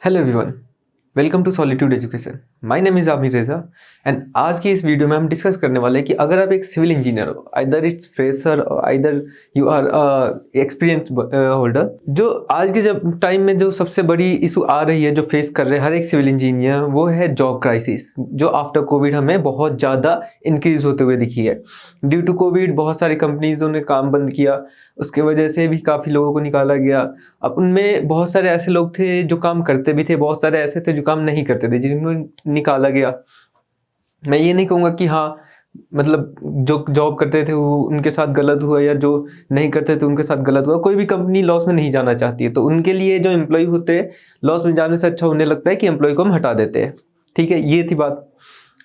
Hello everyone, welcome to solitude education. My name is Aamir Reza and आज की इस video में हम डिस्कस करने वाले हैं कि अगर आप एक सिविल इंजीनियर हो, आइदर इट्स फ्रेशर और either you are experience holder, जो आज के जब टाइम में जो सबसे बड़ी इशू आ रही है, जो फेस कर रहे हैं हर एक सिविल इंजीनियर, वो है जॉब क्राइसिस, जो आफ्टर कोविड हमें बहुत ज़्यादा इंक्रीज होते हुए दिखी है। ड्यू टू कोविड बहुत सारी कंपनीजों ने काम बंद किया, उसके वजह से भी काफ़ी लोगों को निकाला गया। अब उनमें बहुत सारे ऐसे लोग थे जो काम करते भी थे, बहुत सारे ऐसे थे जो काम नहीं करते थे, जिनको निकाला गया। मैं ये नहीं कहूँगा कि हाँ मतलब जो जॉब करते थे वो उनके साथ गलत हुआ या जो नहीं करते थे उनके साथ गलत हुआ। कोई भी कंपनी लॉस में नहीं जाना चाहती है, तो उनके लिए जो एम्प्लॉय होते हैं लॉस में जाने से अच्छा उन्हें लगता है कि एम्प्लॉय को हम हटा देते हैं। ठीक है, ये थी बात।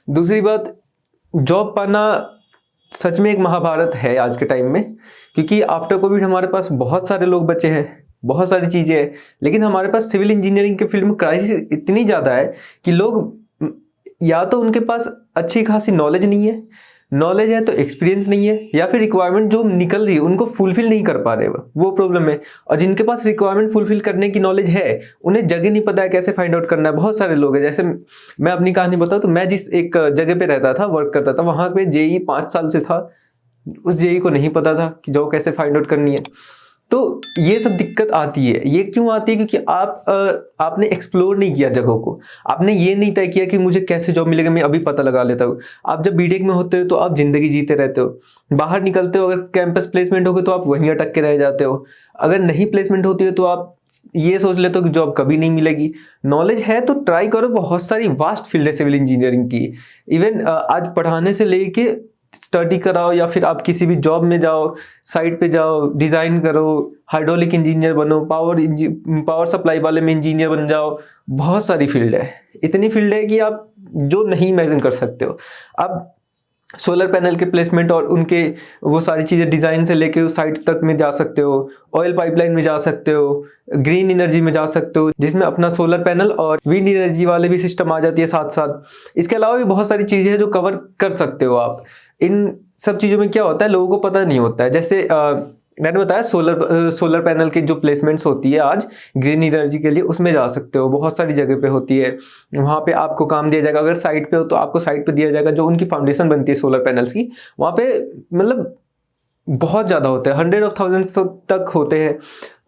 दूसरी बात, जॉब पाना सच में एक महाभारत है आज के टाइम में, क्योंकि आफ्टर कोविड हमारे पास बहुत सारे लोग बचे हैं, बहुत सारी चीज़ें हैं, लेकिन हमारे पास सिविल इंजीनियरिंग के फील्ड में क्राइसिस इतनी ज़्यादा है कि लोग या तो उनके पास अच्छी खासी नॉलेज नहीं है, नॉलेज है तो एक्सपीरियंस नहीं है, या फिर रिक्वायरमेंट जो निकल रही है उनको फुलफिल नहीं कर पा रहे, वो प्रॉब्लम है। और जिनके पास रिक्वायरमेंट फुलफिल करने की नॉलेज है उन्हें जगह नहीं पता है कैसे फाइंड आउट करना है। बहुत सारे लोग हैं, जैसे मैं अपनी कहानी बताऊँ तो मैं जिस एक जगह पे रहता था, वर्क करता था, वहाँ पे जेई 5 साल से था। उस जेई को नहीं पता था कि जॉब कैसे फाइंड आउट करनी है। तो ये सब दिक्कत आती है। ये क्यों आती है? क्योंकि आपने एक्सप्लोर नहीं किया जगहों को, आपने ये नहीं तय किया कि मुझे कैसे जॉब मिलेगा, मैं अभी पता लगा लेता हूँ। आप जब बीटेक में होते हो तो आप जिंदगी जीते रहते हो, बाहर निकलते हो, अगर कैंपस प्लेसमेंट होगी तो आप वहीं अटक के रह जाते हो, अगर नहीं प्लेसमेंट होती है तो आप ये सोच लेते हो कि जॉब कभी नहीं मिलेगी। नॉलेज है तो ट्राई करो, बहुत सारी वास्ट फील्ड है सिविल इंजीनियरिंग की। इवन आज पढ़ाने से लेके स्टडी कराओ या फिर आप किसी भी जॉब में जाओ, साइट पे जाओ, डिज़ाइन करो, हाइड्रोलिक इंजीनियर बनो, पावर सप्लाई वाले में इंजीनियर बन जाओ। बहुत सारी फील्ड है, इतनी फील्ड है कि आप जो नहीं इमेजिन कर सकते हो। अब सोलर पैनल के प्लेसमेंट और उनके वो सारी चीज़ें डिज़ाइन से लेके उस साइट तक में जा सकते हो, ऑयल पाइपलाइन में जा सकते हो, ग्रीन एनर्जी में जा सकते हो, जिसमें अपना सोलर पैनल और विंड एनर्जी वाले भी सिस्टम आ जाती है साथ साथ। इसके अलावा भी बहुत सारी चीज़ें हैं जो कवर कर सकते हो आप। इन सब चीज़ों में क्या होता है, लोगों को पता नहीं होता है। जैसे मैंने बताया सोलर पैनल की जो प्लेसमेंट्स होती है आज ग्रीन एनर्जी के लिए, उसमें जा सकते हो, बहुत सारी जगह पे होती है। वहाँ पे आपको काम दिया जाएगा, अगर साइट पे हो तो आपको साइट पे दिया जाएगा, जो उनकी फाउंडेशन बनती है सोलर पैनल्स की, वहाँ पे मतलब बहुत ज़्यादा होते हैं, 100 of thousands तक होते हैं।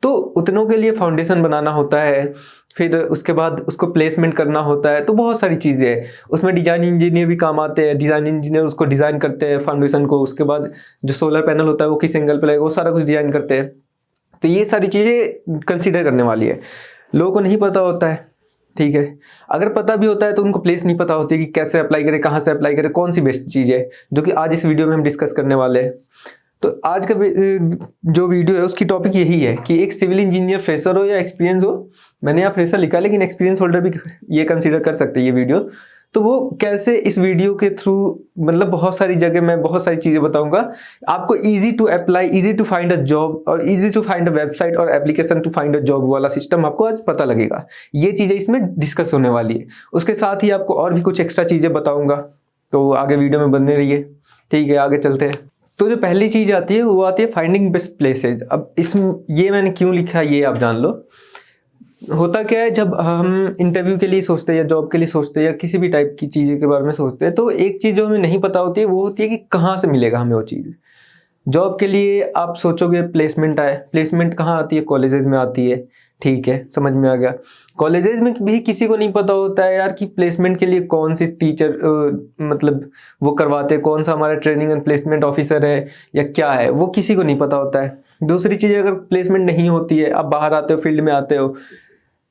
तो उतनों के लिए फाउंडेशन बनाना होता है, फिर उसके बाद उसको प्लेसमेंट करना होता है। तो बहुत सारी चीज़ें हैं उसमें। डिज़ाइन इंजीनियर भी काम आते हैं, डिज़ाइन इंजीनियर उसको डिज़ाइन करते हैं फाउंडेशन को, उसके बाद जो सोलर पैनल होता है वो किस एंगल पे लगेगा वो सारा कुछ डिज़ाइन करते हैं। तो ये सारी चीज़ें कंसिडर करने वाली है, लोगों को नहीं पता होता है। ठीक है, अगर पता भी होता है तो उनको प्लेस नहीं पता होती कि कैसे अप्लाई करें, कहाँ से अप्लाई करें, कौन सी बेस्ट चीज़ है, जो कि आज इस वीडियो में हम डिस्कस करने वाले हैं। तो आज का जो वीडियो है उसकी टॉपिक यही है कि एक सिविल इंजीनियर फ्रेशर हो या एक्सपीरियंस हो, मैंने यहाँ फ्रेशर लिखा लेकिन एक्सपीरियंस होल्डर भी ये कंसीडर कर सकते हैं ये वीडियो, तो वो कैसे इस वीडियो के थ्रू मतलब बहुत सारी जगह मैं बहुत सारी चीज़ें बताऊंगा आपको। Easy to apply, easy to find a job और easy to find a website और application to find a job वाला सिस्टम आपको आज पता लगेगा। ये चीज़ें इसमें डिस्कस होने वाली है। उसके साथ ही आपको और भी कुछ एक्स्ट्रा चीज़ें बताऊंगा, तो आगे वीडियो में बने रहिए। ठीक है, आगे चलते हैं। तो जो पहली चीज़ आती है वो आती है फाइंडिंग बेस्ट प्लेसेज। अब ये मैंने क्यों लिखा है ये आप जान लो। होता क्या है, जब हम इंटरव्यू के लिए सोचते हैं या जॉब के लिए सोचते हैं या किसी भी टाइप की चीज़ के बारे में सोचते हैं, तो एक चीज़ जो हमें नहीं पता होती है वो होती है कि कहाँ से मिलेगा हमें वो चीज़। जॉब के लिए आप सोचोगे प्लेसमेंट आए, प्लेसमेंट कहाँ आती है? कॉलेजेस में आती है। ठीक है, समझ में आ गया। कॉलेजेस में भी किसी को नहीं पता होता है यार कि प्लेसमेंट के लिए कौन सी टीचर मतलब वो करवाते हैं, कौन सा हमारा ट्रेनिंग एंड प्लेसमेंट ऑफिसर है या क्या है, वो किसी को नहीं पता होता है। दूसरी चीज़, अगर प्लेसमेंट नहीं होती है, आप बाहर आते हो, फील्ड में आते हो,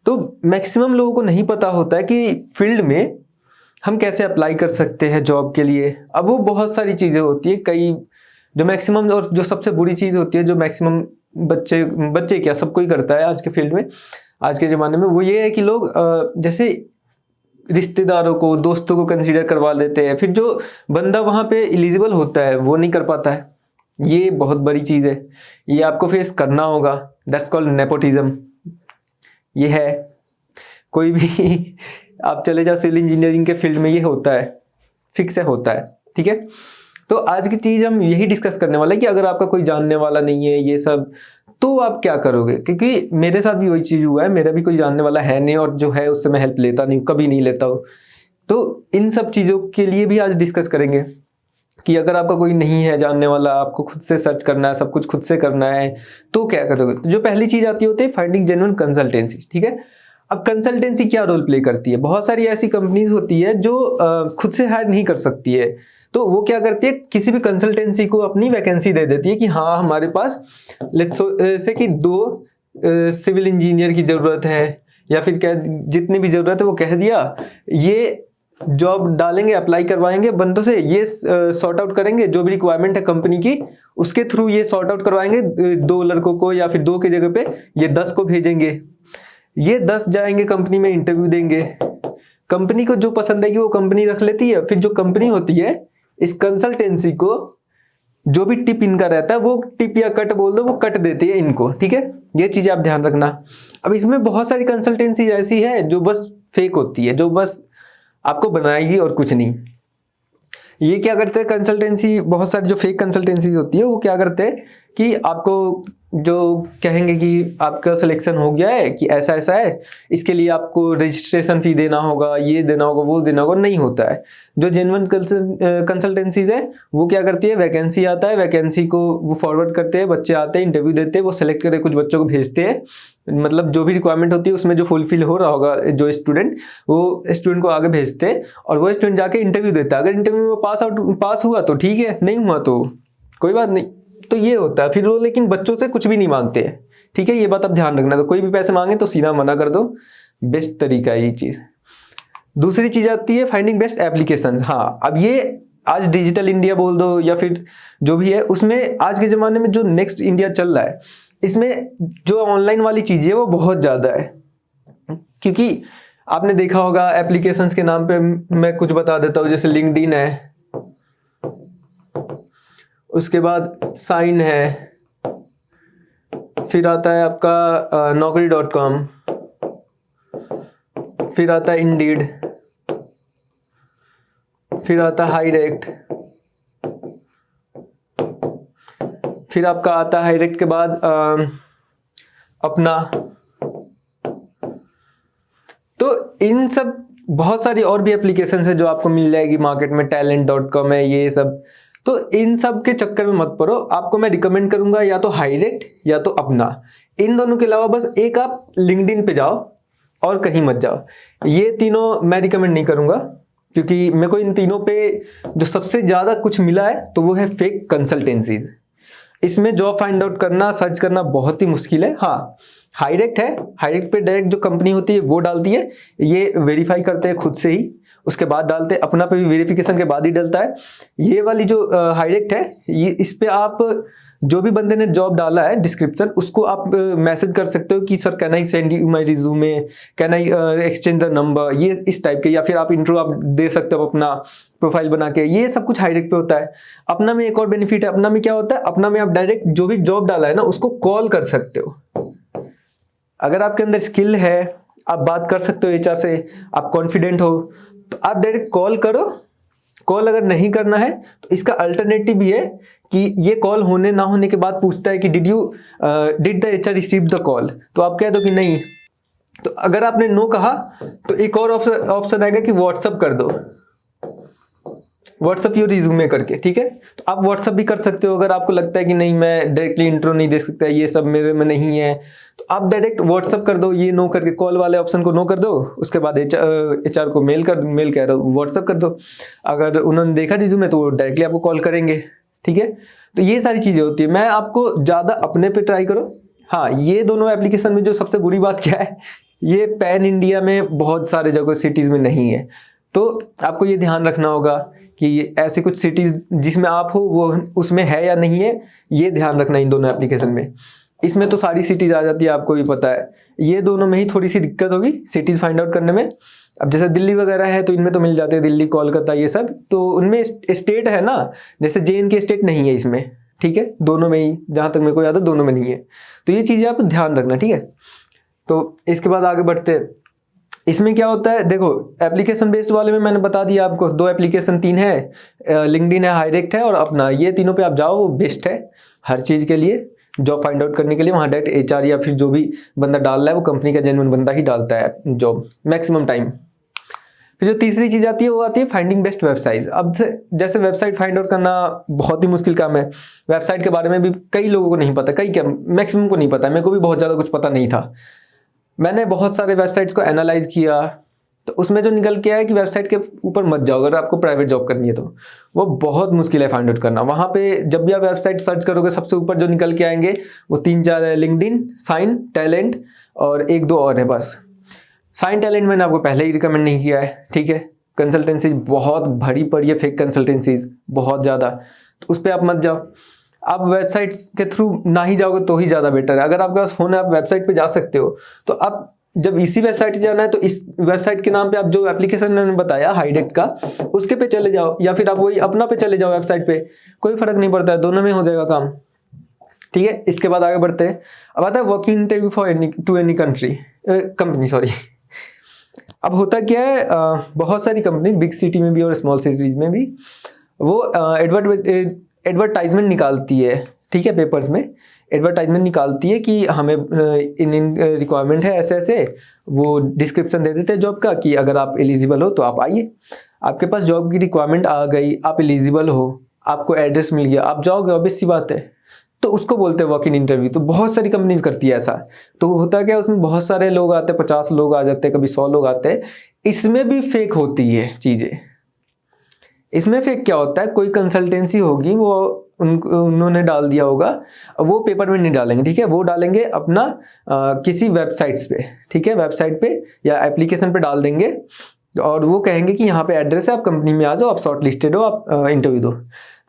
तो मैक्सिमम लोगों को नहीं पता होता है कि फील्ड में हम कैसे अप्लाई कर सकते हैं जॉब के लिए। अब वो बहुत सारी चीज़ें होती है, कई जो मैक्सिमम, और जो सबसे बुरी चीज़ होती है जो मैक्सिमम बच्चे क्या सब कोई करता है आज के फील्ड में, आज के ज़माने में, वो ये है कि लोग जैसे रिश्तेदारों को, दोस्तों को कंसीडर करवा लेते हैं, फिर जो बंदा वहाँ पे एलिजिबल होता है वो नहीं कर पाता है। ये बहुत बड़ी चीज़ है, ये आपको फेस करना होगा। That's called nepotism. ये है, कोई भी आप चले जाओ सिविल इंजीनियरिंग के फील्ड में ये होता है, फिक्स है, होता है। ठीक है, तो आज की चीज़ हम यही डिस्कस करने वाले हैं कि अगर आपका कोई जानने वाला नहीं है ये सब, तो आप क्या करोगे? क्योंकि मेरे साथ भी वही चीज़ हुआ है, मेरा भी कोई जानने वाला है नहीं और जो है उससे मैं हेल्प लेता नहीं, कभी नहीं लेता हूँ। तो इन सब चीज़ों के लिए भी आज डिस्कस करेंगे कि अगर आपका कोई नहीं है जानने वाला, आपको खुद से सर्च करना है, सब कुछ खुद से करना है, तो क्या करोगे? तो जो पहली चीज़ आती होती है फाइंडिंग जेन्युइन कंसल्टेंसी, ठीक है। अब कंसल्टेंसी क्या रोल प्ले करती है? बहुत सारी ऐसी कंपनीज होती है जो खुद से हायर नहीं कर सकती है, तो वो क्या करती है, किसी भी कंसल्टेंसी को अपनी वैकेंसी दे देती है कि हाँ हमारे पास लेट्स से कि 2 सिविल इंजीनियर की ज़रूरत है, या फिर क्या जितनी भी ज़रूरत है वो कह दिया, ये जॉब डालेंगे, अप्लाई करवाएंगे बंदों से, ये सॉर्ट आउट करेंगे, जो भी रिक्वायरमेंट है कंपनी की उसके थ्रू ये सॉर्ट आउट करवाएंगे 2 लड़कों को, या फिर 2 की जगह पे ये 10 को भेजेंगे। ये 10 जाएंगे कंपनी में, इंटरव्यू देंगे, कंपनी को जो पसंद आएगी वो कंपनी रख लेती है। फिर जो कंपनी होती है इस कंसल्टेंसी को जो भी टिप इनका रहता है वो टिप या कट बोल दो, वो कट देती है इनको, ठीक है। ये चीजें आप ध्यान रखना। अब इसमें बहुत सारी कंसल्टेंसी ऐसी है जो बस फेक होती है, जो बस आपको बनाएगी और कुछ नहीं। ये क्या करते हैं कंसल्टेंसी, बहुत सारी जो फेक कंसल्टेंसी होती है वो क्या करते हैं कि आपको जो कहेंगे कि आपका सिलेक्शन हो गया है, कि ऐसा ऐसा है, इसके लिए आपको रजिस्ट्रेशन फी देना होगा, ये देना होगा, वो देना होगा, नहीं होता है। जो जेन्युइन कंसल्टेंसीज है वो क्या करती है, वैकेंसी आता है, वैकेंसी को वो फॉरवर्ड करते हैं, बच्चे आते हैं, इंटरव्यू देते हैं, वो सेलेक्ट करके कुछ बच्चों को भेजते हैं, मतलब जो भी रिक्वायरमेंट होती है उसमें जो फुलफिल हो रहा होगा जो स्टूडेंट, वो स्टूडेंट को आगे भेजते हैं और वो स्टूडेंट जाके इंटरव्यू देता है। अगर इंटरव्यू में पास हुआ तो ठीक है, नहीं हुआ तो कोई बात नहीं। तो ये होता है फिर वो, लेकिन बच्चों से कुछ भी नहीं मांगते हैं, ठीक है, ये बात आप ध्यान रखना। तो कोई भी पैसे मांगे तो सीधा मना कर दो, बेस्ट तरीका है ये चीज। दूसरी चीज आती है फाइंडिंग बेस्ट एप्लीकेशंस। हाँ, अब ये आज डिजिटल इंडिया बोल दो या फिर जो भी है, उसमें आज के जमाने में जो नेक्स्ट इंडिया चल रहा है, इसमें जो ऑनलाइन वाली चीजें है वो बहुत ज्यादा है। क्योंकि आपने देखा होगा एप्लीकेशंस के नाम पे मैं कुछ बता देता हूँ, जैसे लिंक्डइन है, उसके बाद साइन है, फिर आता है आपका naukri.com, फिर आता है इंडीड, फिर आता है हाईरेक्ट, फिर आपका आता है हाईरेक्ट के बाद अपना। तो इन सब बहुत सारी और भी एप्लीकेशन है जो आपको मिल जाएगी मार्केट में, talent.com है, ये सब। तो इन सब के चक्कर में मत पड़ो। आपको मैं रिकमेंड करूंगा या तो हाईरेक्ट या तो अपना, इन दोनों के अलावा बस एक आप लिंक्डइन पे जाओ और कहीं मत जाओ। ये तीनों मैं रिकमेंड नहीं करूंगा, क्योंकि मेरे को इन तीनों पे जो सबसे ज्यादा कुछ मिला है तो वो है फेक कंसल्टेंसीज। इसमें जॉब फाइंड आउट करना, सर्च करना बहुत ही मुश्किल है। हाँ, हाईरेक्ट है, हाईरेक्ट पे डायरेक्ट जो कंपनी होती है वो डालती है, ये वेरीफाई करते हैं खुद से ही, उसके बाद डालते हैं। अपना पे भी वेरिफिकेशन के बाद ही डलता है। ये वाली जो हाईरेक्ट है, ये इस पे आप जो भी बंदे ने जॉब डाला है डिस्क्रिप्शन, उसको आप मैसेज कर सकते हो कि sir can I send you my resume, can I exchange the number, ये इस टाइप के, या फिर आप इंट्रो आप दे सकते हो अपना प्रोफाइल बना के। ये सब कुछ हाईरेक्ट पे होता है। अपना में एक और बेनिफिट है, अपना में क्या होता है, अपना में आप डायरेक्ट जो भी जॉब डाला है ना उसको कॉल कर सकते हो। अगर आपके अंदर स्किल है, आप बात कर सकते हो एचआर से, आप कॉन्फिडेंट हो, तो आप डायरेक्ट कॉल करो। कॉल अगर नहीं करना है तो इसका अल्टरनेटिव भी है कि ये कॉल होने ना होने के बाद पूछता है कि did the HR receive the call, तो आप कह दो कि नहीं। तो अगर आपने नो कहा तो एक और ऑप्शन आएगा कि व्हाट्सअप कर दो, व्हाट्सअप योर रिज्यूमे करके, ठीक है। तो आप व्हाट्सअप भी कर सकते हो। अगर आपको लगता है कि नहीं मैं डायरेक्टली इंट्रो नहीं दे सकता, ये सब मेरे में नहीं है, तो आप डायरेक्ट व्हाट्सअप कर दो, ये नो करके, कॉल वाले ऑप्शन को नो कर दो। उसके बाद एचआर को मेल कह रहे हो, व्हाट्सअप कर दो। अगर उन्होंने देखा रिज्यूमे तो वो डायरेक्टली आपको कॉल करेंगे, ठीक है। तो ये सारी चीजें होती है। मैं आपको ज्यादा अपने पे ट्राई करो। हाँ, ये दोनों एप्लीकेशन में जो सबसे बुरी बात क्या है, ये पैन इंडिया में बहुत सारे जगह सिटीज में नहीं है। तो आपको ये ध्यान रखना होगा कि ऐसे कुछ सिटीज जिसमें आप हो वो उसमें है या नहीं है, ये ध्यान रखना इन दोनों एप्लीकेशन में। इसमें तो सारी सिटीज आ जाती है, आपको भी पता है। ये दोनों में ही थोड़ी सी दिक्कत होगी सिटीज फाइंड आउट करने में। अब जैसे दिल्ली वगैरह है तो इनमें तो मिल जाते हैं, दिल्ली, कोलकाता, ये सब। तो उनमें स्टेट है ना, जैसे JNK स्टेट नहीं है इसमें, ठीक है। दोनों में ही, जहां तक मेरे को याद है, दोनों में नहीं है। तो ये चीजें आप ध्यान रखना, ठीक है। तो इसके बाद आगे बढ़ते हैं। इसमें क्या होता है, देखो एप्लीकेशन बेस्ड वाले में मैंने बता दिया आपको, 2 एप्लीकेशन 3 है, लिंक्डइन है, हाईरेक्ट है और अपना। ये तीनों पे आप जाओ, बेस्ट है हर चीज के लिए। जॉब फाइंड आउट करने के लिए वहाँ डायरेक्ट एचआर या फिर जो भी बंदा डाल रहा है वो कंपनी का जेन्युइन बंदा ही डालता है जॉब मैक्सिमम टाइम। फिर जो तीसरी चीज़ आती है वो आती है फाइंडिंग बेस्ट वेबसाइट्स। अब जैसे वेबसाइट फाइंड आउट करना बहुत ही मुश्किल काम है। वेबसाइट के बारे में भी कई लोगों को नहीं पता, कई क्या मैक्सिमम को नहीं पता, मेरे को भी बहुत ज़्यादा कुछ पता नहीं था। मैंने बहुत सारे वेबसाइट्स को एनालाइज किया तो उसमें जो निकल के आया कि वेबसाइट के ऊपर मत जाओ अगर आपको प्राइवेट जॉब करनी है तो वो बहुत मुश्किल है फाइंड आउट करना। वहाँ पे जब भी आप वेबसाइट सर्च करोगे सबसे ऊपर जो निकल के आएंगे वो 3-4 है, लिंक्डइन, साइन, टैलेंट और 1-2 और है बस। साइन टैलेंट मैंने आपको पहले ही रिकमेंड नहीं किया है, ठीक है। कंसल्टेंसीज बहुत भरी पड़ी है, फेक कंसल्टेंसीज बहुत ज़्यादा, तो उस पर आप मत जाओ। आप वेबसाइट्स के थ्रू ना ही जाओगे तो ही ज़्यादा बेटर है। अगर आपके पास फ़ोन है आप वेबसाइट पे जा सकते हो, तो आप जब इसी वेबसाइट जाना है तो इस वेबसाइट के नाम पे आप जो एप्लीकेशन मैंने बताया हाईडेक्ट का उसके पे चले जाओ, या फिर आप वही अपना पे चले जाओ वेबसाइट पे, कोई फर्क नहीं पड़ता है, दोनों में हो जाएगा काम, ठीक है। इसके बाद आगे बढ़ते हैं। अब आता है working interview for any company sorry. अब होता क्या है, बहुत सारी कंपनी बिग सिटी में भी और स्मॉल सिटीज में भी वो एडवर्टाइजमेंट निकालती है, ठीक है। पेपर्स में एडवर्टाइजमेंट निकालती है कि हमें इन रिक्वायरमेंट है ऐसे ऐसे, वो डिस्क्रिप्शन दे देते हैं जॉब का कि अगर आप एलिजिबल हो तो आप आइए। आपके पास जॉब की रिक्वायरमेंट आ गई, आप एलिजिबल हो, आपको एड्रेस मिल गया, आप जाओगे, ऑब्वियस सी बात है, तो उसको बोलते हैं वॉक इन इंटरव्यू। तो बहुत सारी कंपनीज करती है ऐसा। तो होता क्या है उसमें बहुत सारे लोग आते हैं, 50 लोग आ जाते हैं, कभी 100 लोग आते हैं। इसमें भी फेक होती है चीज़ें। इसमें फेक क्या होता है, कोई कंसल्टेंसी होगी वो उन्होंने डाल दिया होगा, वो पेपर में नहीं डालेंगे, ठीक है, वो डालेंगे अपना किसी वेबसाइट्स पे, ठीक है, वेबसाइट पे या एप्लीकेशन पे डाल देंगे और वो कहेंगे कि यहाँ पे एड्रेस है, आप कंपनी में आ जाओ, आप शॉर्ट लिस्टेड हो, आप इंटरव्यू दो।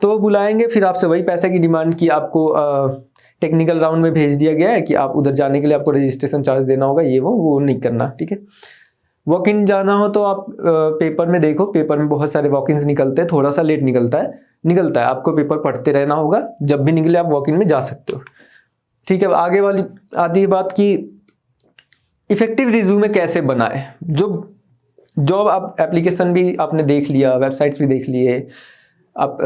तो वो बुलाएंगे, फिर आपसे वही पैसे की डिमांड की आपको टेक्निकल राउंड में भेज दिया गया है कि आप उधर जाने के लिए आपको रजिस्ट्रेशन चार्ज देना होगा, ये वो नहीं करना, ठीक है। वॉक इन जाना हो तो आप पेपर में देखो, पेपर में बहुत सारे वॉक इन्स निकलते हैं, थोड़ा सा लेट निकलता है, आपको पेपर पढ़ते रहना होगा, जब भी निकले आप वॉक इन में जा सकते हो, ठीक है। आगे वाली आती है बात कि इफेक्टिव रिज्यूमे कैसे बनाए। जो जॉब आप एप्लीकेशन भी आपने देख लिया, वेबसाइट्स भी देख लिए, आप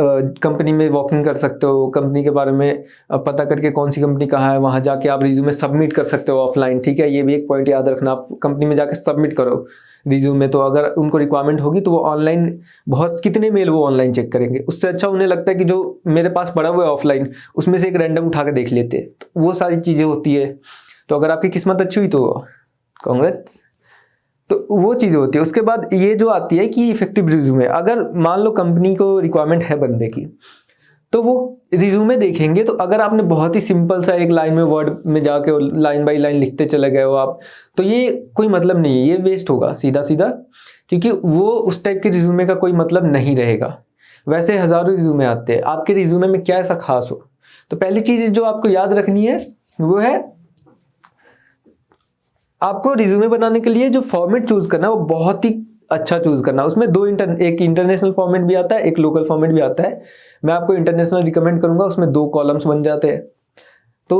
कंपनी में वॉकिंग कर सकते हो, कंपनी के बारे में पता करके कौन सी कंपनी कहाँ है वहाँ जाके आप रिज्यूमे सबमिट कर सकते हो ऑफलाइन, ठीक है। ये भी एक पॉइंट याद रखना, आप कंपनी में जाके सबमिट करो रिज्यूमे, तो अगर उनको रिक्वायरमेंट होगी तो वो ऑनलाइन बहुत कितने मेल वो ऑनलाइन चेक करेंगे, उससे अच्छा उन्हें लगता है कि जो मेरे पास पड़ा हुआ है ऑफलाइन उसमें से एक रैंडम उठा के देख लेते, तो वो सारी चीज़ें होती है। तो अगर आपकी किस्मत अच्छी हुई तो कांग्रेट्स, तो वो चीज़ होती है। उसके बाद ये जो आती है कि इफेक्टिव रिज्यूमे, अगर मान लो कंपनी को रिक्वायरमेंट है बंदे की, तो वो रिज्यूमे देखेंगे, तो अगर आपने बहुत ही सिंपल सा एक लाइन में वर्ड में जाके लाइन बाय लाइन लिखते चले गए हो आप, तो ये कोई मतलब नहीं है, ये वेस्ट होगा सीधा सीधा, क्योंकि वो उस टाइप के रिज्यूमे का कोई मतलब नहीं रहेगा। वैसे हज़ारों रिज्यूमे आते हैं, आपके रिज्यूमे में क्या ऐसा खास हो। तो पहली चीज़ जो आपको याद रखनी है वो है आपको रिज्यूमे बनाने के लिए जो फॉर्मेट चूज करना है वो बहुत ही अच्छा चूज करना है। उसमें एक इंटरनेशनल फॉर्मेट भी आता है, एक लोकल फॉर्मेट भी आता है। मैं आपको इंटरनेशनल रिकमेंड करूंगा, उसमें 2 कॉलम्स बन जाते हैं। तो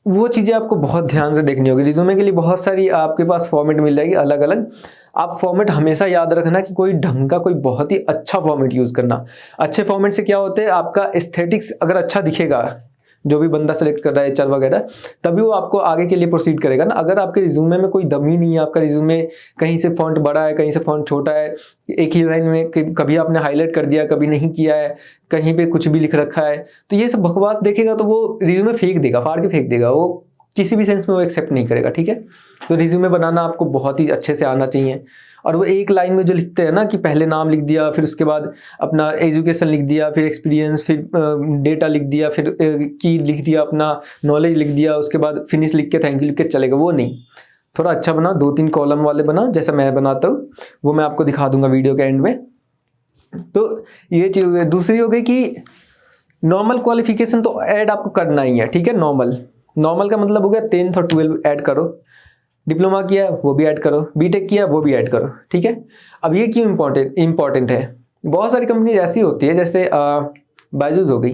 वो चीज़ें आपको बहुत ध्यान से देखनी होगी। रिज्यूमे के लिए बहुत सारी आपके पास फॉर्मेट मिल जाएगी अलग अलग। आप फॉर्मेट हमेशा याद रखना कि कोई ढंग का, कोई बहुत ही अच्छा फॉर्मेट यूज़ करना। अच्छे फॉर्मेट से क्या होते हैं, आपका एस्थेटिक्स अगर अच्छा दिखेगा, जो भी बंदा सेलेक्ट कर रहा है एचआर वगैरह, तभी वो आपको आगे के लिए प्रोसीड करेगा ना। अगर आपके रिज्यूमे में कोई दम ही नहीं है, आपका रिज्यूमे कहीं से फॉन्ट बड़ा है, कहीं से फॉन्ट छोटा है, एक ही लाइन में कभी आपने हाईलाइट कर दिया, कभी नहीं किया है, कहीं पे कुछ भी लिख रखा है, तो ये सब बकवास देखेगा तो वो रिज्यूमे फेंक देगा, फाड़ के फेंक देगा, वो किसी भी सेंस में वो एक्सेप्ट नहीं करेगा, ठीक है। तो रिज्यूमे बनाना आपको बहुत ही अच्छे से आना चाहिए। और वो एक लाइन में जो लिखते हैं ना कि पहले नाम लिख दिया, फिर उसके बाद अपना एजुकेशन लिख दिया, फिर एक्सपीरियंस, फिर डेटा लिख दिया, फिर की लिख दिया, अपना नॉलेज लिख दिया, उसके बाद फिनिश लिख के थैंक यू लिख के चलेगा, वो नहीं। थोड़ा अच्छा बना, 2-3 कॉलम वाले बना, जैसा मैं बनाता हूँ, वो मैं आपको दिखा दूंगा वीडियो के एंड में। तो ये चीज़ दूसरी हो गई कि नॉर्मल क्वालिफिकेशन तो ऐड आपको करना ही है, ठीक है। नॉर्मल का मतलब हो गया 10th और 12 ऐड करो, डिप्लोमा किया वो भी ऐड करो, बीटेक किया वो भी ऐड करो, ठीक है। अब ये क्यों इम्पोर्टेंट है, बहुत सारी कंपनी ऐसी होती है, जैसे बायजूस हो गई,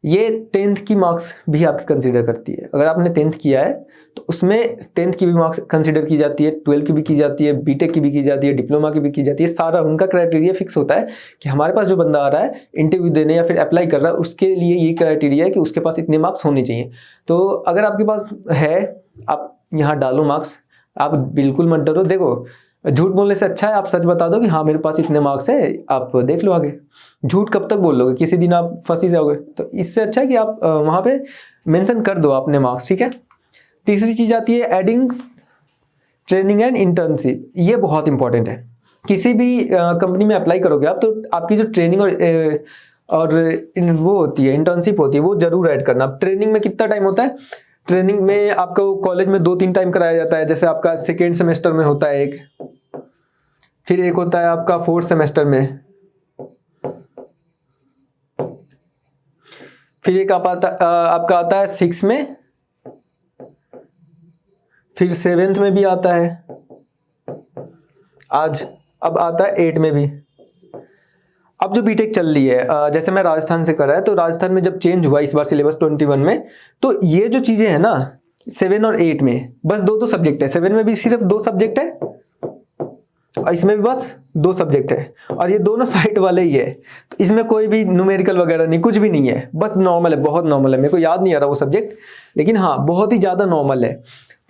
ये 10th की मार्क्स भी आपकी कंसिडर करती है। अगर आपने 10th किया है तो उसमें 10th की भी मार्क्स कंसिडर की जाती है, 12 की भी की जाती है, बीटेक की भी की जाती है, डिप्लोमा की भी की जाती है। सारा उनका क्राइटेरिया फिक्स होता है कि हमारे पास जो बंदा आ रहा है इंटरव्यू देने या फिर अप्लाई कर रहा है, उसके लिए ये क्राइटेरिया है कि उसके पास इतने मार्क्स होने चाहिए। तो अगर आपके पास है, आप यहाँ डालो मार्क्स, आप बिल्कुल मत डरो। देखो, झूठ बोलने से अच्छा है आप सच बता दो कि हाँ मेरे पास इतने मार्क्स है, आप देख लो आगे। झूठ कब तक बोल लोगे, किसी दिन आप फंसी जाओगे। तो इससे अच्छा है कि आप वहाँ पे मेंशन कर दो अपने मार्क्स, ठीक है। तीसरी चीज़ आती है एडिंग ट्रेनिंग एंड इंटर्नशिप। ये बहुत इंपॉर्टेंट है। किसी भी कंपनी में अप्लाई करोगे आप, तो आपकी जो ट्रेनिंग और वो होती है, इंटर्नशिप होती है, वो जरूर ऐड करना। ट्रेनिंग में कितना टाइम होता है? ट्रेनिंग में आपको कॉलेज में 2-3 टाइम कराया जाता है। जैसे आपका सेकेंड सेमेस्टर में होता है एक, फिर एक होता है आपका 4th सेमेस्टर में, फिर एक आपका आता है 6 में, फिर 7th में भी आता है, अब आता है 8 में भी। अब जो बीटेक चल रही है, जैसे मैं राजस्थान से कर रहा है, तो राजस्थान में जब चेंज हुआ इस बार सिलेबस 21 में, तो ये जो चीजें हैं ना 7 और 8 में बस 2 सब्जेक्ट है। 7 में भी सिर्फ 2 सब्जेक्ट है और इसमें भी बस 2 सब्जेक्ट है, और ये दोनों साइड वाले ही है। तो इसमें कोई भी न्यूमेरिकल वगैरह नहीं, कुछ भी नहीं है, बस नॉर्मल है, बहुत नॉर्मल है। मेरे को याद नहीं आ रहा वो सब्जेक्ट, लेकिन हाँ बहुत ही ज़्यादा नॉर्मल है।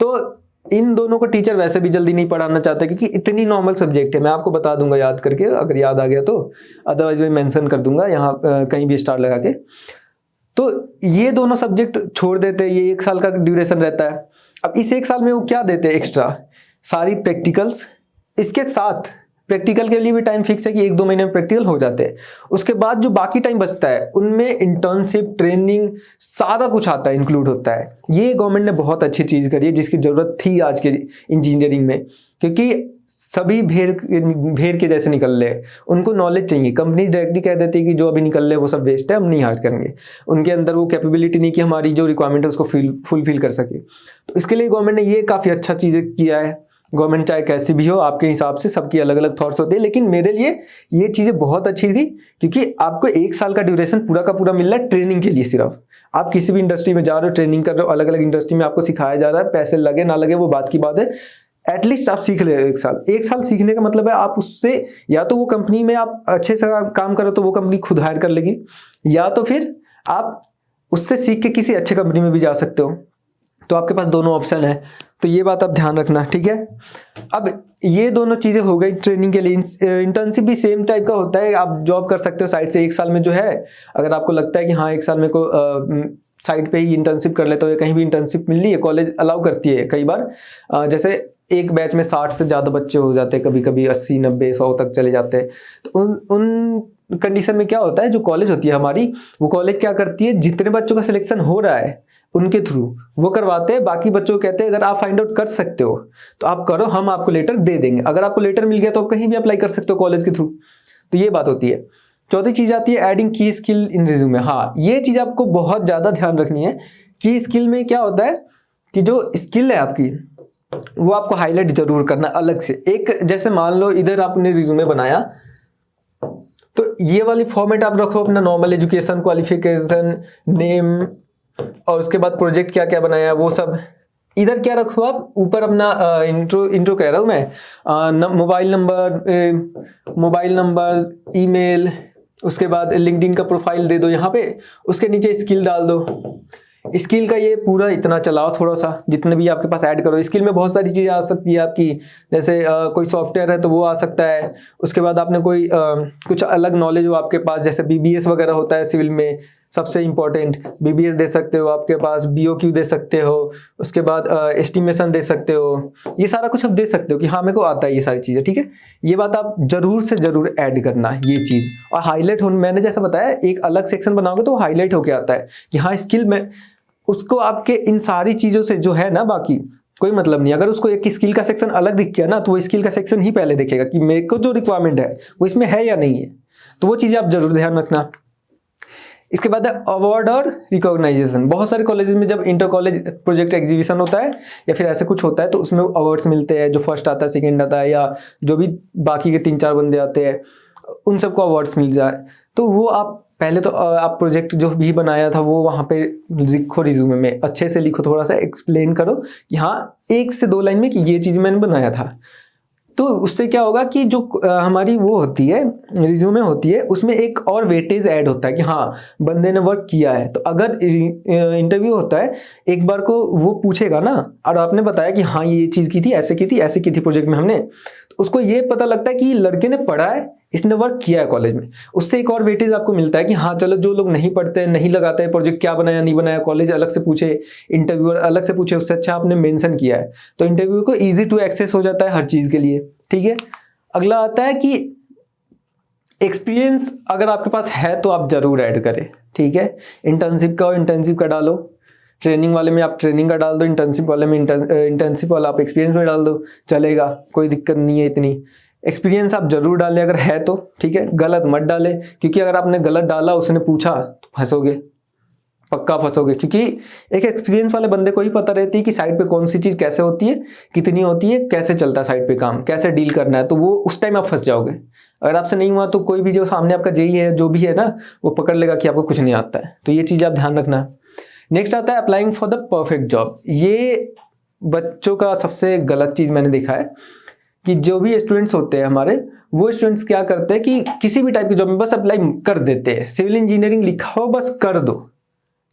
तो इन दोनों को टीचर वैसे भी जल्दी नहीं पढ़ाना चाहते, क्योंकि इतनी नॉर्मल सब्जेक्ट है। मैं आपको बता दूंगा याद करके, अगर याद आ गया तो, अदरवाइज मैं मेंशन कर दूंगा यहाँ कहीं भी स्टार लगा के। तो ये दोनों सब्जेक्ट छोड़ देते हैं, ये 1 साल का ड्यूरेशन रहता है। अब इस 1 साल में वो क्या देते हैं एक्स्ट्रा? सारी प्रैक्टिकल्स, इसके साथ प्रैक्टिकल के लिए भी टाइम फिक्स है कि 1-2 महीने में प्रैक्टिकल हो जाते हैं। उसके बाद जो बाकी टाइम बचता है उनमें इंटर्नशिप, ट्रेनिंग, सारा कुछ आता है, इंक्लूड होता है। ये गवर्नमेंट ने बहुत अच्छी चीज़ करी है, जिसकी ज़रूरत थी आज के इंजीनियरिंग में, क्योंकि सभी भेड़ के जैसे निकल रहे हैं। उनको नॉलेज चाहिए। कंपनी डायरेक्टली कह देती है कि जो अभी निकल रहे हैं वो सब वेस्ट है, हम नहीं हायर करेंगे। उनके अंदर वो कैपेबिलिटी नहीं कि हमारी जो रिक्वायरमेंट है उसको फुलफिल कर सके। तो इसके लिए गवर्नमेंट ने ये काफ़ी अच्छा चीज़ किया है। गवर्नमेंट चाहे कैसी भी हो, आपके हिसाब से सबकी अलग अलग थॉट्स होते हैं, लेकिन मेरे लिए ये चीज़ें बहुत अच्छी थी, क्योंकि आपको 1 साल का ड्यूरेशन पूरा का पूरा मिल रहा है ट्रेनिंग के लिए। सिर्फ आप किसी भी इंडस्ट्री में जा रहे हो, ट्रेनिंग कर रहे हो, अलग अलग इंडस्ट्री में आपको सिखाया जा रहा है। पैसे लगे ना लगे वो बात की बात है, एटलीस्ट आप सीख ले 1 साल। 1 साल सीखने का मतलब है आप उससे, या तो वो कंपनी में आप अच्छे से काम करो तो वो कंपनी खुद हायर कर लेगी, या तो फिर आप उससे सीख के किसी अच्छे कंपनी में भी जा सकते हो। तो आपके पास दोनों ऑप्शन है, तो ये बात आप ध्यान रखना, ठीक है। अब ये दोनों चीज़ें हो गई ट्रेनिंग के लिए। इंटर्नशिप भी सेम टाइप का होता है, आप जॉब कर सकते हो साइड से 1 साल में। जो है अगर आपको लगता है कि हाँ 1 साल में को साइड पे ही इंटर्नशिप कर लेते हो, या कहीं भी इंटर्नशिप मिल रही है, कॉलेज अलाउ करती है कई बार। जैसे एक बैच में 60 से ज़्यादा बच्चे हो जाते हैं, कभी कभी 80, 90, 100 तक चले जाते हैं। तो उन कंडीशन में क्या होता है, जो कॉलेज होती है हमारी, वो कॉलेज क्या करती है, जितने बच्चों का सिलेक्शन हो रहा है उनके थ्रू वो करवाते हैं। बाकी बच्चों को कहते हैं अगर आप फाइंड आउट कर सकते हो तो आप करो, हम आपको लेटर दे देंगे। अगर आपको लेटर मिल गया तो आप कहीं भी अप्लाई कर सकते हो कॉलेज के थ्रू। तो ये बात होती है। चौथी चीज आती है एडिंग की स्किल इन रिज्यूमे। हाँ, ये चीज आपको बहुत ज्यादा ध्यान रखनी है। की स्किल में क्या होता है कि जो स्किल है आपकी वो आपको हाईलाइट जरूर करना अलग से। एक जैसे मान लो इधर आपने रिज्यूमे बनाया, तो ये वाली फॉर्मेट आप रखो अपना, नॉर्मल एजुकेशन, क्वालिफिकेशन, नेम, और उसके बाद प्रोजेक्ट क्या क्या बनाया वो सब। इधर क्या रखो आप, ऊपर अपना इंट्रो कह रहा हूँ मैं, मोबाइल नंबर, ईमेल, उसके बाद लिंक्डइन का प्रोफाइल दे दो यहाँ पे, उसके नीचे स्किल डाल दो। स्किल का ये पूरा इतना चलाओ थोड़ा सा, जितने भी आपके पास ऐड करो। स्किल में बहुत सारी चीज़ें आ सकती है आपकी, जैसे कोई सॉफ्टवेयर है तो वो आ सकता है। उसके बाद आपने कोई कुछ अलग नॉलेज हो आपके पास, जैसे बीबीएस वगैरह होता है सिविल में, सबसे इम्पोर्टेंट बीबीएस दे सकते हो आपके पास, बीओक्यू दे सकते हो, उसके बाद एस्टिमेशन दे सकते हो। ये सारा कुछ आप दे सकते हो कि हाँ मेरे को आता है ये सारी चीज़ें, ठीक है। ये बात आप जरूर से जरूर ऐड करना ये चीज़। और हाईलाइट हो, मैंने जैसा बताया एक अलग सेक्शन बनाओगे तो हाईलाइट होके आता है कि हाँ स्किल में उसको आपके इन सारी चीज़ों से जो है ना बाकी कोई मतलब नहीं। अगर उसको एक स्किल का सेक्शन अलग दिख गया ना, तो वो स्किल का सेक्शन ही पहले देखेगा कि मेरे को जो रिक्वायरमेंट है वो इसमें है या नहीं है। तो वो चीज़ें आप जरूर ध्यान रखना। इसके बाद अवार्ड और रिकॉग्नाइजेशन। बहुत सारे कॉलेजेस में जब इंटर कॉलेज प्रोजेक्ट एग्जीबिशन होता है या फिर ऐसे कुछ होता है तो उसमें अवार्ड्स मिलते हैं। जो फर्स्ट आता है, सेकंड आता है, या जो भी बाकी के 3-4 बंदे आते हैं उन सबको अवार्ड्स मिल जाए। तो वो आप पहले तो आप प्रोजेक्ट जो भी बनाया था वो वहाँ पे लिखो, रिज्यूमे में अच्छे से लिखो, थोड़ा सा एक्सप्लेन करो कि हाँ 1 से 2 लाइन में कि ये चीज़ मैंने बनाया था। तो उससे क्या होगा कि जो हमारी वो होती है रिज्यूमे होती है, उसमें एक और वेटेज ऐड होता है कि हाँ बंदे ने वर्क किया है। तो अगर इंटरव्यू होता है, एक बार को वो पूछेगा ना, और आपने बताया कि हाँ ये चीज़ की थी, ऐसे की थी, ऐसे की थी प्रोजेक्ट में हमने, तो उसको ये पता लगता है कि लड़के ने पढ़ा है, इसने वर्क किया है कॉलेज में। उससे एक और वेटेज आपको मिलता है कि हाँ चलो, जो लोग नहीं पढ़ते, नहीं लगाते हैं प्रोजेक्ट, क्या बनाया नहीं बनाया, कॉलेज अलग से पूछे, इंटरव्यूअर अलग से पूछे, उससे अच्छा आपने मेंशन किया है, तो इंटरव्यू को इजी टू एक्सेस हो जाता है हर चीज़ के लिए। ठीक है, अगला आता है कि एक्सपीरियंस अगर आपके पास है तो आप जरूर ऐड करें। ठीक है, इंटर्नशिप का हो इंटर्नशिप का डालो, ट्रेनिंग वाले में आप ट्रेनिंग का डाल दो, इंटर्नशिप वाले में इंटर्नशिप वाला आप एक्सपीरियंस में डाल दो, चलेगा, कोई दिक्कत नहीं है इतनी। एक्सपीरियंस आप जरूर डालें अगर है तो, ठीक है, गलत मत डालें, क्योंकि अगर आपने गलत डाला, उसने पूछा तो फंसोगे, पक्का फंसोगे, क्योंकि एक एक्सपीरियंस वाले बंदे को ही पता रहती है कि साइट पे कौन सी चीज़ कैसे होती है, कितनी होती है, कैसे चलता है साइट पे काम, कैसे डील करना है, तो वो उस टाइम आप फंस जाओगे। अगर आपसे नहीं हुआ तो कोई भी जो सामने आपका जेई है, जो भी है ना, वो पकड़ लेगा कि आपको कुछ नहीं आता है। तो ये चीज़ आप ध्यान रखना। नेक्स्ट आता है applying for the perfect job. ये बच्चों का सबसे गलत चीज़ मैंने देखा है कि जो भी स्टूडेंट्स होते हैं हमारे, वो स्टूडेंट्स क्या करते हैं कि किसी भी टाइप की जॉब में बस अप्लाई कर देते हैं। सिविल इंजीनियरिंग लिखा हो बस कर दो,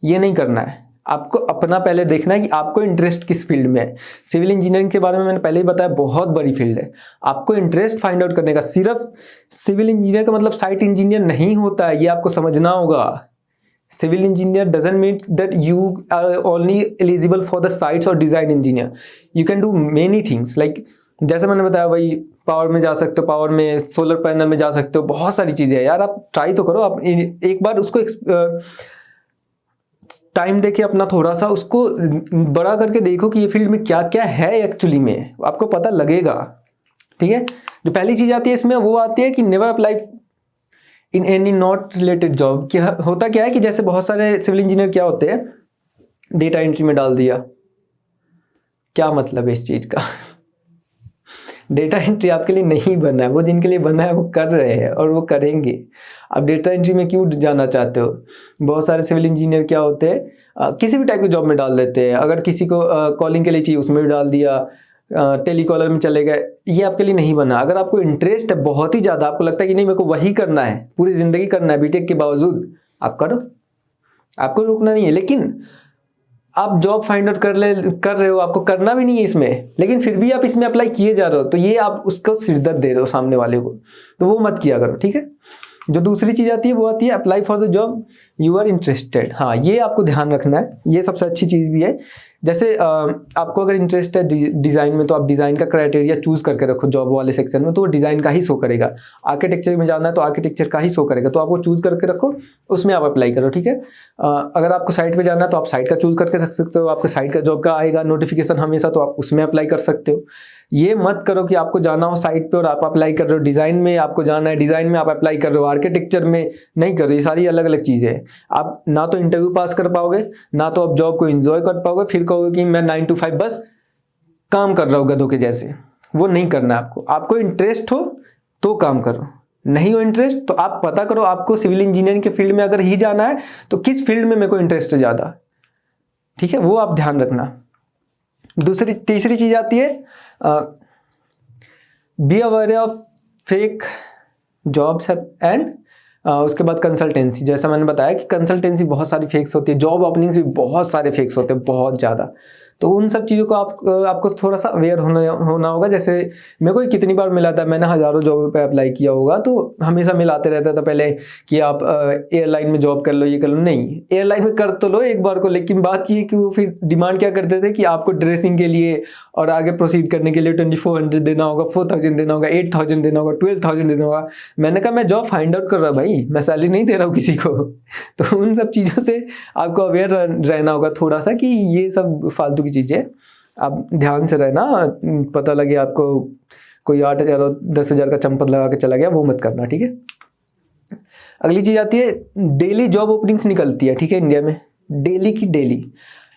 ये नहीं करना है। आपको अपना पहले देखना है कि आपको इंटरेस्ट किस फील्ड में है। सिविल इंजीनियरिंग के बारे में मैंने पहले ही बताया, बहुत बड़ी फील्ड है। आपको इंटरेस्ट फाइंड आउट करने का। सिर्फ सिविल इंजीनियर का मतलब साइट इंजीनियर नहीं होता है, ये आपको समझना होगा। Civil engineer doesn't mean that you are only eligible for the sites और design engineer. You can do many things, like जैसे मैंने बताया वही, पावर में जा सकते हो, पावर में, सोलर पैनल में जा सकते हो, बहुत सारी चीज़ें हैं यार। आप ट्राई तो करो, आप एक बार उसको टाइम देके अपना थोड़ा सा उसको बड़ा करके देखो कि ये फील्ड में क्या क्या है एक्चुअली में, आपको पता लगेगा। ठीक है, जो पहली चीज़ आती है इसमें वो आती है कि never apply in any not related job. क्या होता क्या है कि जैसे बहुत सारे सिविल इंजीनियर क्या होते हैं, डेटा एंट्री में डाल दिया, क्या मतलब है इस चीज़ का? डेटा एंट्री आपके लिए नहीं बना है, वो जिनके लिए बना है वो कर रहे हैं और वो करेंगे। आप डेटा एंट्री में क्यों जाना चाहते हो? बहुत सारे सिविल इंजीनियर क्या होते हैं, किसी भी टाइप की जॉब में डाल देते हैं। अगर किसी को कॉलिंग के लिए चाहिए उसमें भी डाल दिया, टेलीकॉलर में चले गए। ये आपके लिए नहीं बना। अगर आपको इंटरेस्ट है बहुत ही ज़्यादा, आपको लगता है कि नहीं मेरे को वही करना है, पूरी ज़िंदगी करना है बीटेक के बावजूद, आप करो, आपको रुकना नहीं है। लेकिन आप जॉब फाइंड आउट कर रहे हो, आपको करना भी नहीं है इसमें, लेकिन फिर भी आप इसमें अप्लाई किए जा रहे हो, तो ये आप उसको सिरदर्द दे रहे हो सामने वाले को, तो वो मत किया करो। ठीक है, जो दूसरी चीज़ आती है वो आती है apply for the job you are interested. हाँ, ये आपको ध्यान रखना है, ये सबसे अच्छी चीज़ भी है। जैसे आपको अगर इंटरेस्ट है डिज़ाइन में, तो आप डिज़ाइन का क्राइटेरिया चूज़ करके रखो जॉब वाले सेक्शन में, तो वो डिज़ाइन का ही शो करेगा। आर्किटेक्चर में जाना है तो आर्किटेक्चर का ही शो करेगा, तो आपको चूज़ करके रखो, उसमें आप अप्लाई करो। ठीक है, अगर आपको साइट पे जाना है तो आप साइट का चूज़ करके रख सकते हो, आपको साइट का जॉब का आएगा नोटिफिकेशन हमेशा, तो आप उसमें अप्लाई कर सकते हो। ये मत करो कि आपको जाना हो साइट पे और आप अप्लाई कर रहे हो, डिज़ाइन में आपको जाना है, डिज़ाइन में आप अप्लाई कर रहे हो, आर्किटेक्चर में नहीं कर रहे हो। ये सारी अलग अलग चीज़ें हैं। आप ना तो इंटरव्यू पास कर पाओगे, ना तो आप जॉब को एंजॉय कर पाओगे, फिर कहोगे कि मैं 9 to 5 बस काम कर रहा हूँ गधों के जैसे। वो नहीं करना है आपको। आपको इंटरेस्ट हो तो काम करो, नहीं हो इंटरेस्ट तो आप पता करो आपको सिविल इंजीनियरिंग के फील्ड में अगर ही जाना है तो किस फील्ड में मेरे को इंटरेस्ट है ज़्यादा। ठीक है, वो आप ध्यान रखना। तीसरी चीज़ आती है be aware of fake jobs and उसके बाद कंसल्टेंसी। जैसा मैंने बताया कि कंसल्टेंसी बहुत सारी फेक्स होती है, जॉब ओपनिंग्स भी बहुत सारे फेक्स होते हैं, बहुत ज़्यादा। तो उन सब चीज़ों को आपको थोड़ा सा अवेयर होना होगा। जैसे मेरे को कितनी बार मिला था, मैंने हज़ारों जॉब पे अप्लाई किया होगा, तो हमेशा मिलाते रहता था पहले कि आप एयरलाइन में जॉब कर लो, ये कर लो। नहीं, एयरलाइन में कर तो लो एक बार को, लेकिन बात ये कि वो फिर डिमांड क्या करते थे कि आपको ड्रेसिंग के लिए और आगे प्रोसीड करने के लिए 2400 देना होगा, 4000 देना होगा, 8000 देना होगा, 12000 देना होगा। मैंने कहा मैं जॉब फाइंड आउट कर रहा भाई, मैं सैलरी नहीं दे रहा हूँ किसी को। तो उन सब चीज़ों से आपको अवेयर रहना होगा थोड़ा सा कि ये सब फालतू की चीज़ें, आप ध्यान से रहना। पता लगे आपको कोई 8000 और 10,000 का चंपत लगा के चला गया, वो मत करना। ठीक है, अगली चीज़ आती है डेली जॉब ओपनिंग्स निकलती है। ठीक है, इंडिया में डेली की डेली।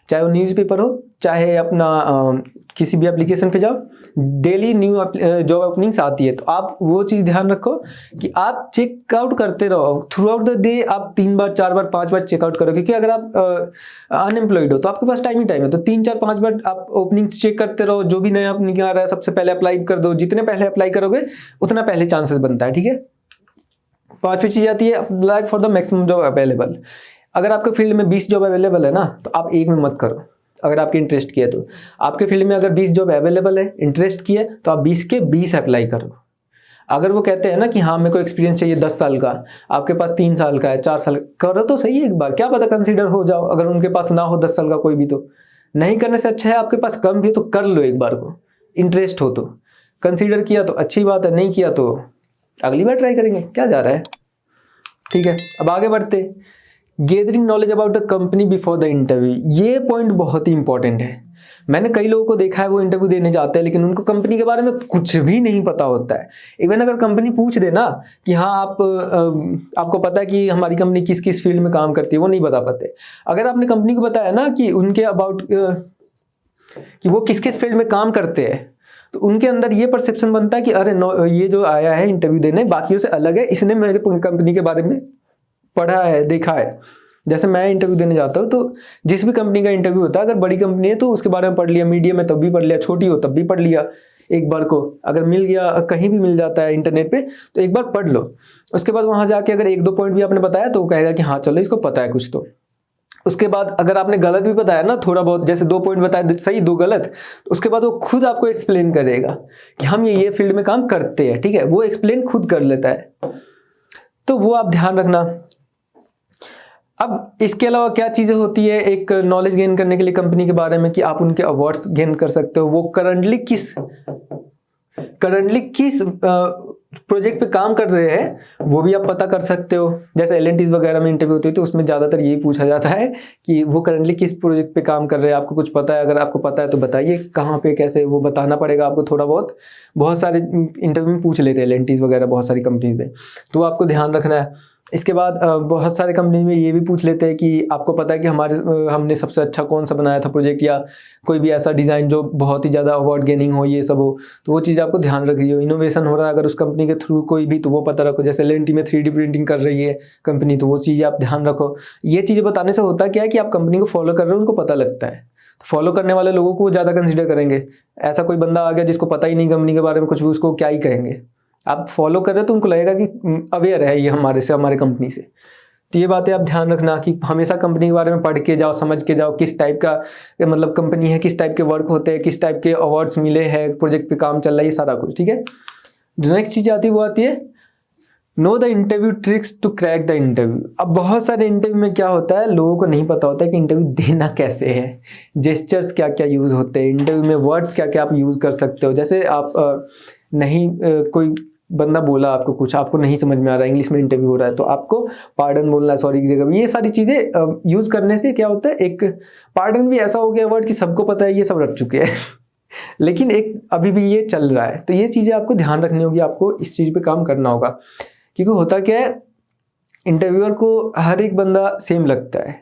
चाहे वो न्यूज़पेपर हो, चाहे अपना किसी भी एप्लीकेशन पे जाओ, डेली न्यू जॉब ओपनिंग्स आती है। तो आप वो चीज़ ध्यान रखो कि आप चेकआउट करते रहो थ्रू आउट द डे। आप 3 बार 4 बार 5 बार चेकआउट करो, क्योंकि अगर आप अनएम्प्लॉयड हो तो आपके पास टाइम ही टाइम है। तो 3 4 5 बार आप ओपनिंग्स चेक करते रहो, जो भी नया ओपनिंग आ रहा है सबसे पहले अप्लाई कर दो। जितने पहले अप्लाई करोगे उतना पहले चांसेस बनता है, ठीक है। 5वीं चीज़ आती है apply for the maximum job available. अगर आपके फील्ड में 20 जॉब अवेलेबल है ना, तो आप एक में मत करो। अगर आपके इंटरेस्ट की है तो आपके फील्ड में अगर 20 जॉब अवेलेबल है, इंटरेस्ट की है, तो आप 20 के 20 अप्लाई करो। अगर वो कहते हैं ना कि हाँ मेरे को एक्सपीरियंस चाहिए 10 साल का, आपके पास 3 साल का है, 4 साल, करो तो सही एक बार, क्या पता कंसीडर हो जाओ। अगर उनके पास ना हो 10 साल का कोई भी, तो नहीं करने से अच्छा है आपके पास कम भी है तो कर लो एक बार को, इंटरेस्ट हो तो। कंसीडर किया तो अच्छी बात है, नहीं किया तो अगली बार ट्राई करेंगे, क्या जा रहा है, ठीक है। अब आगे बढ़ते, gathering knowledge about the company before the interview. ये पॉइंट बहुत ही इंपॉर्टेंट है। मैंने कई लोगों को देखा है वो इंटरव्यू देने जाते हैं लेकिन उनको कंपनी के बारे में कुछ भी नहीं पता होता है। इवन अगर कंपनी पूछ दे ना कि हाँ आपको पता है कि हमारी कंपनी किस किस फील्ड में काम करती है, वो नहीं बता पाते। अगर आपने कंपनी को बताया ना कि उनके अबाउट कि वो किस किस फील्ड में काम करते हैं, तो उनके अंदर ये परसेप्शन बनता है कि अरे ये जो आया है इंटरव्यू देने बाकियों से अलग है, इसने मेरे कंपनी के बारे में पढ़ा है, देखा है। जैसे मैं इंटरव्यू देने जाता हूँ तो जिस भी कंपनी का इंटरव्यू होता है, अगर बड़ी कंपनी है तो उसके बारे में पढ़ लिया, मीडियम है तब भी पढ़ लिया, छोटी हो तब भी पढ़ लिया। एक बार को अगर मिल गया, कहीं भी मिल जाता है इंटरनेट पे, तो एक बार पढ़ लो। उसके बाद वहाँ जाके अगर 1-2 पॉइंट भी आपने बताया तो वो कहेगा कि हाँ चलो इसको पता है कुछ तो। उसके बाद अगर आपने गलत भी बताया ना थोड़ा बहुत, जैसे 2 पॉइंट बताए सही 2 गलत, तो उसके बाद वो खुद आपको एक्सप्लेन करेगा कि हम ये फील्ड में काम करते हैं, ठीक है। वो एक्सप्लेन खुद कर लेता है, तो वो आप ध्यान रखना। अब इसके अलावा क्या चीज़ें होती है एक नॉलेज गेन करने के लिए कंपनी के बारे में, कि आप उनके अवार्ड्स गेन कर सकते हो। वो करंटली किस प्रोजेक्ट पे काम कर रहे हैं वो भी आप पता कर सकते हो। जैसे L&T's वगैरह में इंटरव्यू होती है तो उसमें ज़्यादातर यही पूछा जाता है कि वो करंटली किस प्रोजेक्ट पे काम कर रहे हैं, आपको कुछ पता है? अगर आपको पता है तो बताइए कहाँ पे, कैसे, वो बताना पड़ेगा आपको थोड़ा बहुत। बहुत सारे इंटरव्यू में पूछ लेते हैं L&T's वगैरह बहुत सारी कंपनी में, तो आपको ध्यान रखना है। इसके बाद बहुत सारे कंपनी में ये भी पूछ लेते हैं कि आपको पता है कि हमने सबसे अच्छा कौन सा बनाया था प्रोजेक्ट, या कोई भी ऐसा डिज़ाइन जो बहुत ही ज़्यादा अवार्ड गेनिंग हो, ये सब हो, तो वो चीज़ आपको ध्यान रखिए। इनोवेशन हो रहा है अगर उस कंपनी के थ्रू कोई भी, तो वो पता रखो। जैसे L&T में 3D प्रिंटिंग कर रही है कंपनी, तो वो चीज़ें आप ध्यान रखो। ये चीज़ें बताने से होता क्या है कि आप कंपनी को फॉलो कर रहे हो, उनको पता लगता है। फॉलो करने वाले लोगों को वो ज़्यादा कंसिडर करेंगे। ऐसा कोई बंदा आ गया जिसको पता ही नहीं कंपनी के बारे में कुछ भी, उसको क्या ही कहेंगे। आप फॉलो कर रहे हो तो उनको लगेगा कि अवेयर है ये हमारे कंपनी से। तो ये बातें आप ध्यान रखना कि हमेशा कंपनी के बारे में पढ़ के जाओ, समझ के जाओ, किस टाइप का मतलब कंपनी है, किस टाइप के वर्क होते हैं, किस टाइप के अवार्ड्स मिले हैं, प्रोजेक्ट पे काम चल रहा है, ये सारा कुछ, ठीक है। जो नेक्स्ट चीज़ आती है वो आती है know the interview tricks to crack the interview. अब बहुत सारे इंटरव्यू में क्या होता है, लोगों को नहीं पता होता है कि इंटरव्यू देना कैसे है, जेस्चर्स क्या क्या यूज़ होते हैं इंटरव्यू में, वर्ड्स क्या क्या आप यूज़ कर सकते हो। जैसे आप कोई बंदा बोला आपको कुछ, आपको नहीं समझ में आ रहा है, इंग्लिश में इंटरव्यू हो रहा है, तो आपको पार्डन बोलना है, सॉरी की जगह। ये सारी चीज़ें यूज़ करने से क्या होता है, एक पार्डन भी ऐसा हो गया वर्ड कि सबको पता है, ये सब रख चुके हैं लेकिन एक अभी भी ये चल रहा है। तो ये चीज़ें आपको ध्यान रखनी होगी, आपको इस चीज़ पे काम करना होगा। क्योंकि होता क्या है, इंटरव्यूअर को हर एक बंदा सेम लगता है,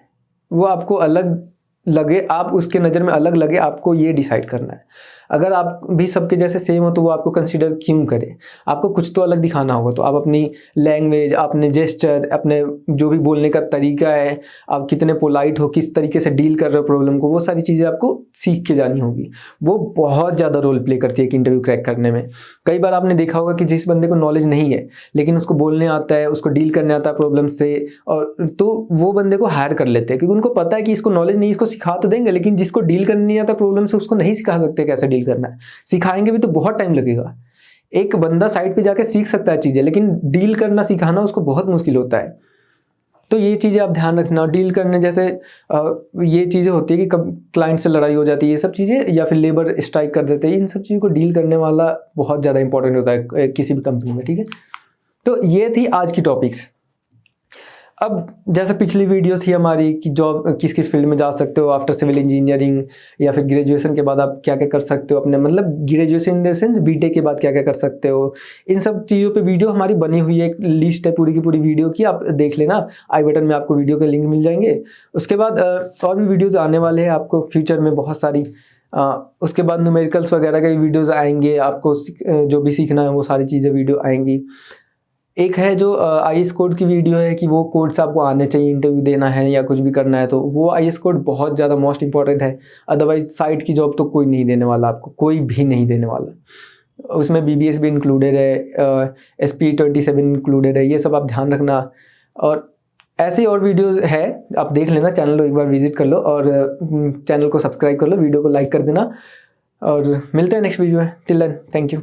वो आपको अलग लगे, आप उसके नज़र में अलग लगे, आपको ये डिसाइड करना है। अगर आप भी सबके जैसे सेम हो तो वो आपको कंसीडर क्यों करे, आपको कुछ तो अलग दिखाना होगा। तो आप अपनी लैंग्वेज, अपने जेस्चर, अपने जो भी बोलने का तरीका है, आप कितने पोलाइट हो, किस तरीके से डील कर रहे हो प्रॉब्लम को, वो सारी चीज़ें आपको सीख के जानी होगी। वो बहुत ज़्यादा रोल प्ले करती है कि इंटरव्यू क्रैक करने में। कई बार आपने देखा होगा कि जिस बंदे को नॉलेज नहीं है लेकिन उसको बोलने आता है, उसको डील करने आता है प्रॉब्लम से, और तो वो बंदे को हायर कर लेते हैं क्योंकि उनको पता है कि इसको नॉलेज नहीं, इसको सिखा तो देंगे, लेकिन जिसको डील करने नहीं आता प्रॉब्लम से, उसको नहीं सिखा सकते कैसे डील करना है। सिखाएंगे भी तो बहुत टाइम लगेगा। एक बंदा साइड पे जाके सीख सकता है चीजें, लेकिन डील करना सिखाना उसको बहुत मुश्किल होता है। तो ये चीज़ें आप ध्यान रखना। डील करने जैसे ये चीज़ें होती है कि कब क्लाइंट से लड़ाई हो जाती है, ये सब चीज़ें, या फिर लेबर स्ट्राइक कर देते हैं, इन सब चीज़ों को डील करने वाला बहुत ज़्यादा इंपॉर्टेंट होता है किसी भी कंपनी में, ठीक है। तो ये थी आज की टॉपिक्स। अब जैसे पिछली वीडियो थी हमारी कि जॉब किस किस फील्ड में जा सकते हो आफ्टर सिविल इंजीनियरिंग, या फिर ग्रेजुएशन के बाद आप क्या क्या कर सकते हो अपने, मतलब graduation in the sense BTech के बाद क्या क्या कर सकते हो, इन सब चीज़ों पे वीडियो हमारी बनी हुई है, एक लिस्ट है पूरी की पूरी वीडियो की, आप देख लेना, आई बटन में आपको वीडियो के लिंक मिल जाएंगे। उसके बाद और भी वीडियोज़ आने वाले हैं आपको फ्यूचर में बहुत सारी। उसके बाद न्यूमेरिकल्स वगैरह के वीडियोज़ आएंगे, आपको जो भी सीखना है वो सारी चीज़ें वीडियो आएंगी। एक है जो IAS कोड की वीडियो है कि वो कोड्स आपको आने चाहिए, इंटरव्यू देना है या कुछ भी करना है तो वो IAS कोड बहुत ज़्यादा मोस्ट इंपॉर्टेंट है। अदरवाइज साइट की जॉब तो कोई नहीं देने वाला आपको, कोई भी नहीं देने वाला। उसमें BBS भी इंक्लूडेड है, SP27 इंक्लूडेड है, ये सब आप ध्यान रखना। और ऐसी और वीडियोस है, आप देख लेना, चैनल को एक बार विजिट कर लो और चैनल को सब्सक्राइब कर लो, वीडियो को लाइक कर देना, और मिलते हैं नेक्स्ट वीडियो में। Till then, thank you.